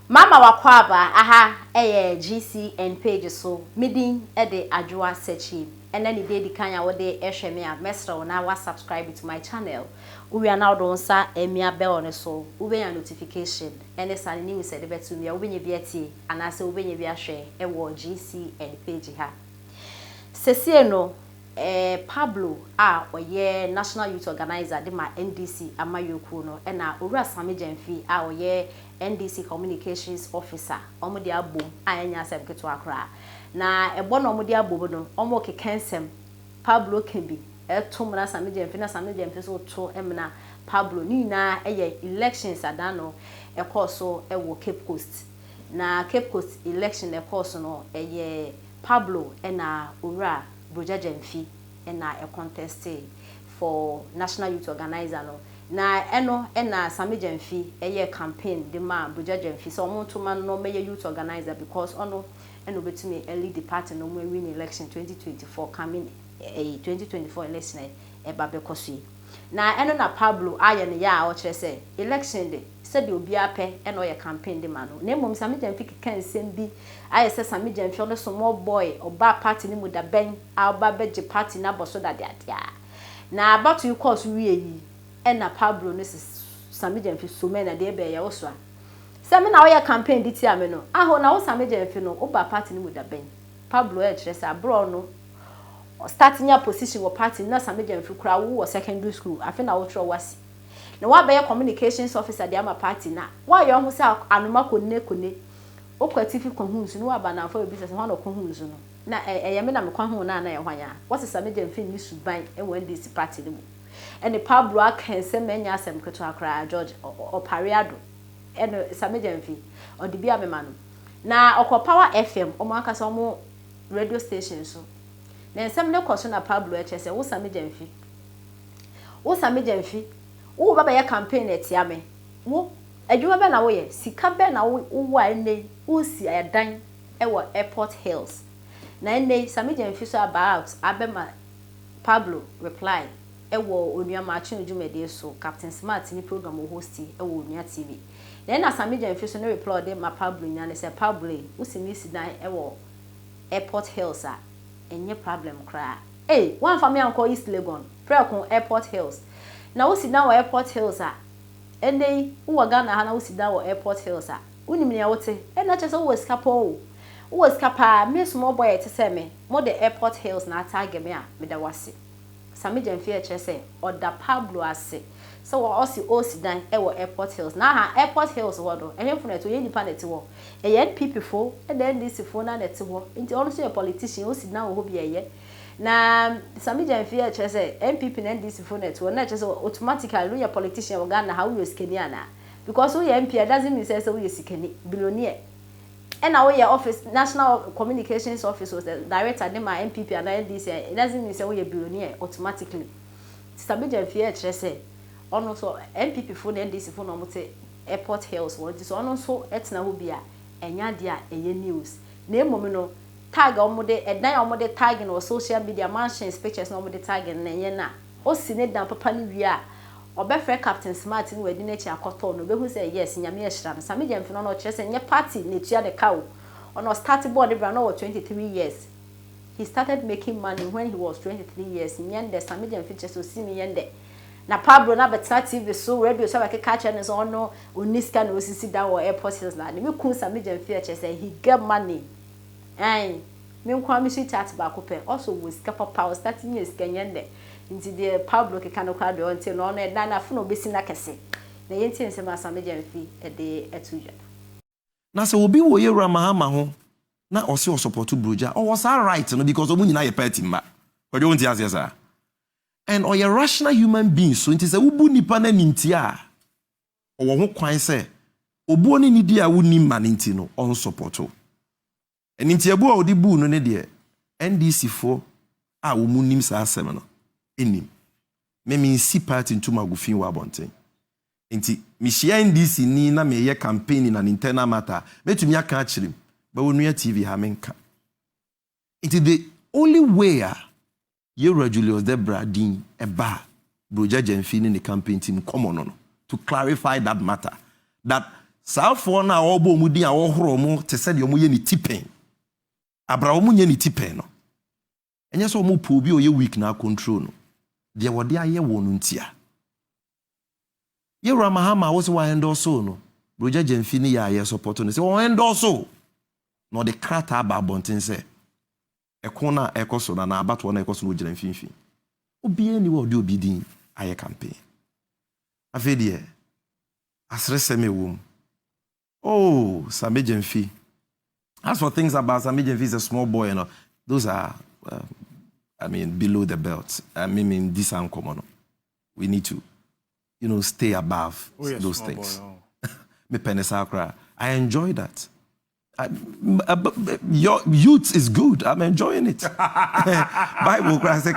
Mama wakwaba aha GCN page so midin de adwoa search and then the day kan ya wo de ehwe me a mesra na wa subscribe to my channel. We are now don sa emia bell on so we ya notification and the san news e de betu me we nya bi atie anase we nya bi ahwe e wo GCN page ha. Sesie no Pablo oye National Youth Organizer de ma NDC amayoku no e na Owura Sami Gyamfi oye NDC Communications Officer omudi abom anya asem keto akra na ebo no omudi abom no omo kekensem Pablo Kembi etom na Sami Gyamfi so to emna Pablo ni na eye elections adano e course so e wo Cape Coast na Cape Coast election e course no eye Pablo na Owura Gyamfi na a contest for National Youth Organizer no na eno na Sami Gyamfi eye campaign de ma Gyamfi so omo to man no meye youth organizer because ono eno betumi lead the party no mo win election 2024 coming 2024 election e ba be kosi na eno na Pablo aye ne ya a o kire se election de se de obi apɛ eno ye campaign de ma no na mom Sami Gyamfi kan sem bi aye se Sami Gyamfi ono small boy oba party ni mu da ben oba beje party na boso da dia na about you course we yi na Pablo no Sami Gyamfi so me na de be ye wo so a Sami na wo ye campaign di ti ame no aho na wo Sami Gyamfi no oba party ni mu da ben Pablo e kire se abro no starting your position wo party na Sami Gyamfi kura wo secondary school afi na wo tro wasi na wa be communications officer de ama party na wa yo ho se anoma kone okwatifi kohunsu no wa ba na fa obi se ho na kohunsu no na me na me kwahu na ye hwanya what is Sami Gyamfi ni suban e wan this party ni mu ene Pablo akanse manya asem keto akra George Opariado ene Sami Gyamfi odi bia me ma no na Power FM omo akasa omo radio station so na ensem ne koso na Pablo echese wo Sami Gyamfi wo baba ya campaign etia me wo adwuma be na wo ye sika be na wo wa ene wo si adan e wo Airport Hills na ene Sami Gyamfi so about abema Pablo reply e wo onua ma chi dwumade so Captain Smart ni program wo host e wo onua TV na Sami Gyamfi so no reply de ma Pablo nya ne se Pablo wo si ni si dan e wo Airport Hills a enye problem kra one family anko East Legon prekon Airport Hills na wo si dan wo Airport Hills a ene wo Ghana ha na wo si dan wo Airport Hills a unim ne wote na chese wo escapa me small boy ete se me mo the Airport Hills na tag me a me da wase Sami Gyamfi e chese oda Pablo ase so wo osi dan e wo Airport Hills na ha Airport Hills wo do ehemfo na to ye nipa na ti wo e ye NPP fo e da NDC fo na na ti wo nti also a politician osi dan wo ho bi eye na Sami Gyamfi e chese NPP na NDC fo na ti wo na chese automatically we a politician wo Ghana how you skeni ana because we MP doesn't mean say we skeni billionaire and now we office National Communications Office was the director de my MPP and NDC it doesn't mean say we a billionaire automatically Sami Gyamfi e chese ono so MPP fo na NDC fo na omote Airport Hills wo so ono so etna ho bia enya dia eye news na emom no tag omode edan omode tag no social media mansions pictures na omode tag na enye na o si ne dan papa ni wi a obefre Captain Smart ni wadi na chi akoto no behu say yes nyame e hira no Sami Gyamfi no kire say nye party na tua de kawo ono start board bra no 23 years he started making money when he was 23 years nyende Sami Gyamfi cheso si mi yende na Pablo na beta TV so radio so ba keka che ne so no oniska na osisi da wo Airport Hills na me kun Sami Gyamfi che say he get money me nkwa mi shi chat ba ko pe also we skapa power starting years kenyende nti de Pablo keka no kwa de onti no no na na funa obesi na kese na yenti nsema Sami Gyamfi de etuja na se obi wo ye Mahama ho na osi o support Broja o was all right no because omu nyina ye party mba ko de onti asesa and or a rational human being so nti se wubu nipa na ninti a o ho kwan se obu oni ni dia woni ma ninti no on support o ninti abu a odi bu no ne de NDC fo a wo mu nim sa asem no enim me si party ntuma gufin wa bonten nti mi share NDC ni na me ye campaign na internal matter metumi aka achirim ba wonu TV ha menka nti the only way Yero Julius Debra din eba Gyamfi ni campaign team come on to clarify that matter that Saafo na obo mu din a wohoro mu te se de omo ye ni tipen. Abra omo nye ni tipen no. Enye so omo po bi o ye weak na control no. De wode aye wo no ntia. Ye Ramahama wo se wa endorse no. Broja Jemfini ya ye support no. Se wo endorse no de krata ba bonten se. Ekona ekoso na abato na ekoso no gira mfinfin. Obi ani wo de obi din aye campaign. Afedie asre seme wom. Oh, Sami Jemfi. As for things about Sami Jemfi, is a small boy, you know, those are, below the belt. This are uncommon. We need to, stay above those things. Me penesakra. I enjoy that. Your youth is good. I'm enjoying it. Bible Christ say,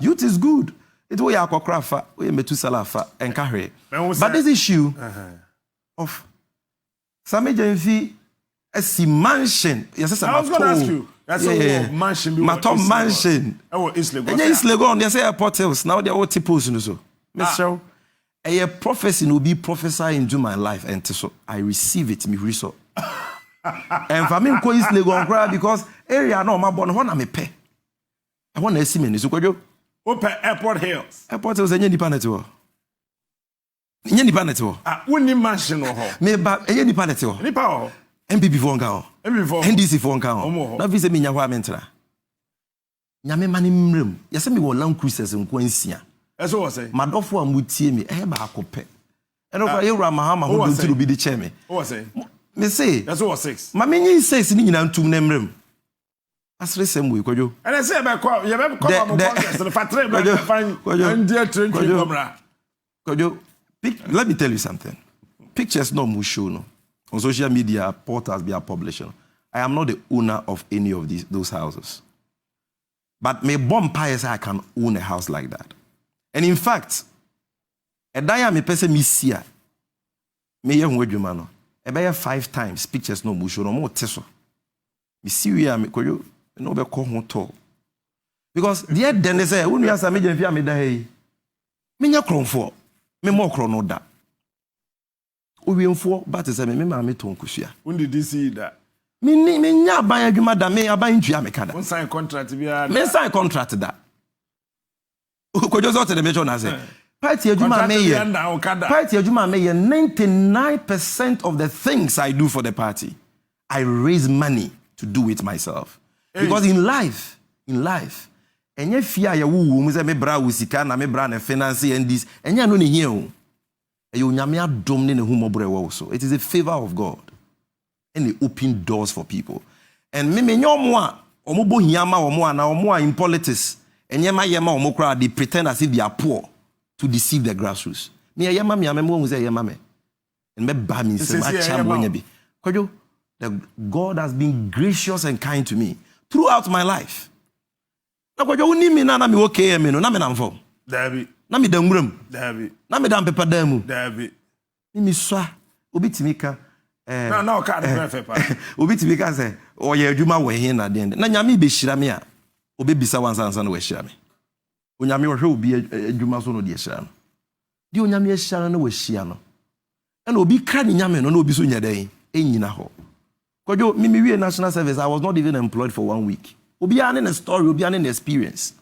youth is good. It way akokrafa, we metusalafa, and carry. But this issue of Sami Jemfi as mansion. Yes, I was going to ask you. That's a mansion. Matom mansion. Oh, Islegon. And Islegon, they say airport hills. Now they are all tipos and so. Mr. A prophecy will be prophesied into my life, and so I receive it. Me reso. And for me, go Islegon because area no my born one am a pay. I want to see me. So go. Open Airport Hills. Airport Hills enye nipa neto. Enye nipa neto. Woni mansion ho. Me ba enye nipa neto. Nipa ho. MPP fo nka ho. MPP fo. NDC fo nka ho. Na vise me nya ho amentra. Nyame mani mrem. Yese me wo Land Cruisers nko ansia. Eso wo say. Madofo amutie me ba akope. Eno kwa Yewura Mahama ho do ti obi de che me. Wo say. Me say. Eso wo 6. Ma me nyi 6 ni nyina ntum na mrem. Asre semwe kwadwo. And I say be kwa ye be kwa am contest the fatre be find and dear train camera. Kwadwo. Let me tell you something. Pictures no mu show no. On social media, portals be a publisher. I am not the owner of any of those houses. But me bomb pies I can own a house like that. And in fact, a dia me pese me sia. Me ye hu adwuma no. E be 5 times pictures no mu show no mo teso. Me see we am kwadwo no be ko ho to. Because the den say unu ya Sami Jemfi am da hey. Me nya kronfo. Me mo kro no da. Owiemfo but say me ma me to nkusua. When did you see that? Me nya aban adwuma da me aban ntua me kada. One sign contract bia. Me sign contract da. Kwadwo so the measure na say. Party adwuma me ye. Party adwuma me ye 99% of the things I do for the party. I raise money to do it myself. Because in life, enye fia ya wuwu mu say me bra wo sika na me bra na finance and this enye no ne hie o. Eyo nyame adom ne humobore wo so. It is a favor of God. And they open doors for people. And me nyomo a omobo hiama omo ana omo a in politics enye ma yema omo kra they pretend as if they are poor to deceive the grassroots. Me yema me amemo hu say yema me. And me ba me say ma chambo nya bi. Kwadwo, God has been gracious and kind to me throughout my life. Na kwadwo uni mi na me okay me no na me namfo. David. Na me damwuram. David. Na me dam pepa damu. David. Mi swa obi timika no ka de perfect pa. Obi timika say oye adwuma wo he na den. Na nyame be hira me a obi bisa wansansa na wo hira me. Onyame wo hwe obi adwuma so no de hira no. Di onyame hira no wo hira no. Na obi kra ni nyame no na obi so nya den enyina ho. Kwadwo me wie national service I was not even employed for 1 week. Obi an a story, obi an experience.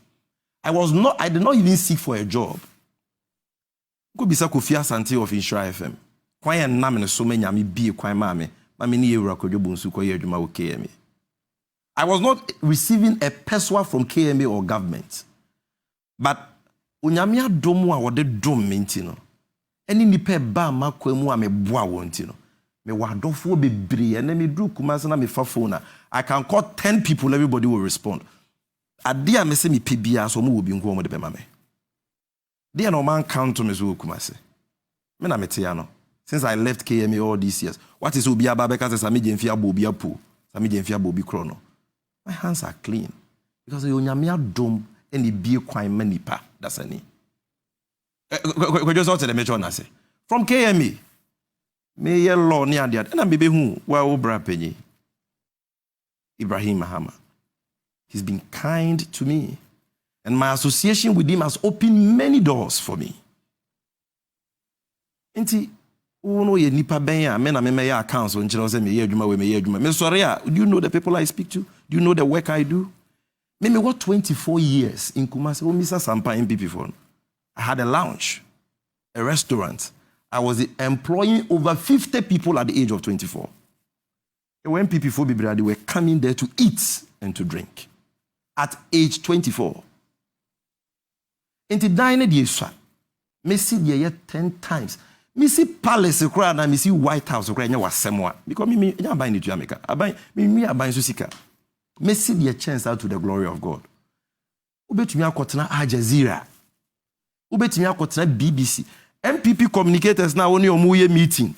I did not even seek for a job. Go bisa Kofi Asante of Insura FM. Kwan ya na me so manya me bie kwan ma me ni Yewura Kwadwo Bonsu ko ye adwuma wo KMA. I was not receiving a pesewa from KMA or government. But onyame adom a wode dom me ntino. Eni nipa ba makwam a me boa wo ntino. Me wadofo bebre and me dru Kumasi na me fa phone. I can call 10 people, everybody will respond. Adia me say me pebia so mo will be nko mo de bema me. Dia no man count to me so Kumasi. Me na metia no. Since I left KMA all these years, what is obi aba because Sami Jemfi abobi apo, Sami Jemfi abobi krono. My hands are clean because you nyame adom and e bie kwan manipa that's any. Just out to the metro na say. From KMA me ye law ni ade na me be hu wa obra penyi Ibrahim Mahama. He's been kind to me and my association with him has opened many doors for me. Nti no ye nipa ben a me na me accounts on channel say me ye adwuma we me ye adwuma. Me sorry do you know the people I speak to? Do you know the work I do? Me what 24 years in Kumasi, Mr. Sampa MPP for. I had a lounge, a restaurant. I was employing over 50 people at the age of 24. And when people for Bibra, they were coming there to eat and to drink at age 24. Into dining the Yeswa, me see the 10 times. Me see palace crowd and me see White House crowd was semwa because me I buy it to America. I buy Susika. Me see the chance out to the glory of God. Ubetumi akotena Al Jazeera. Ubetumi akotena BBC. MPP communicators now only omuye meeting.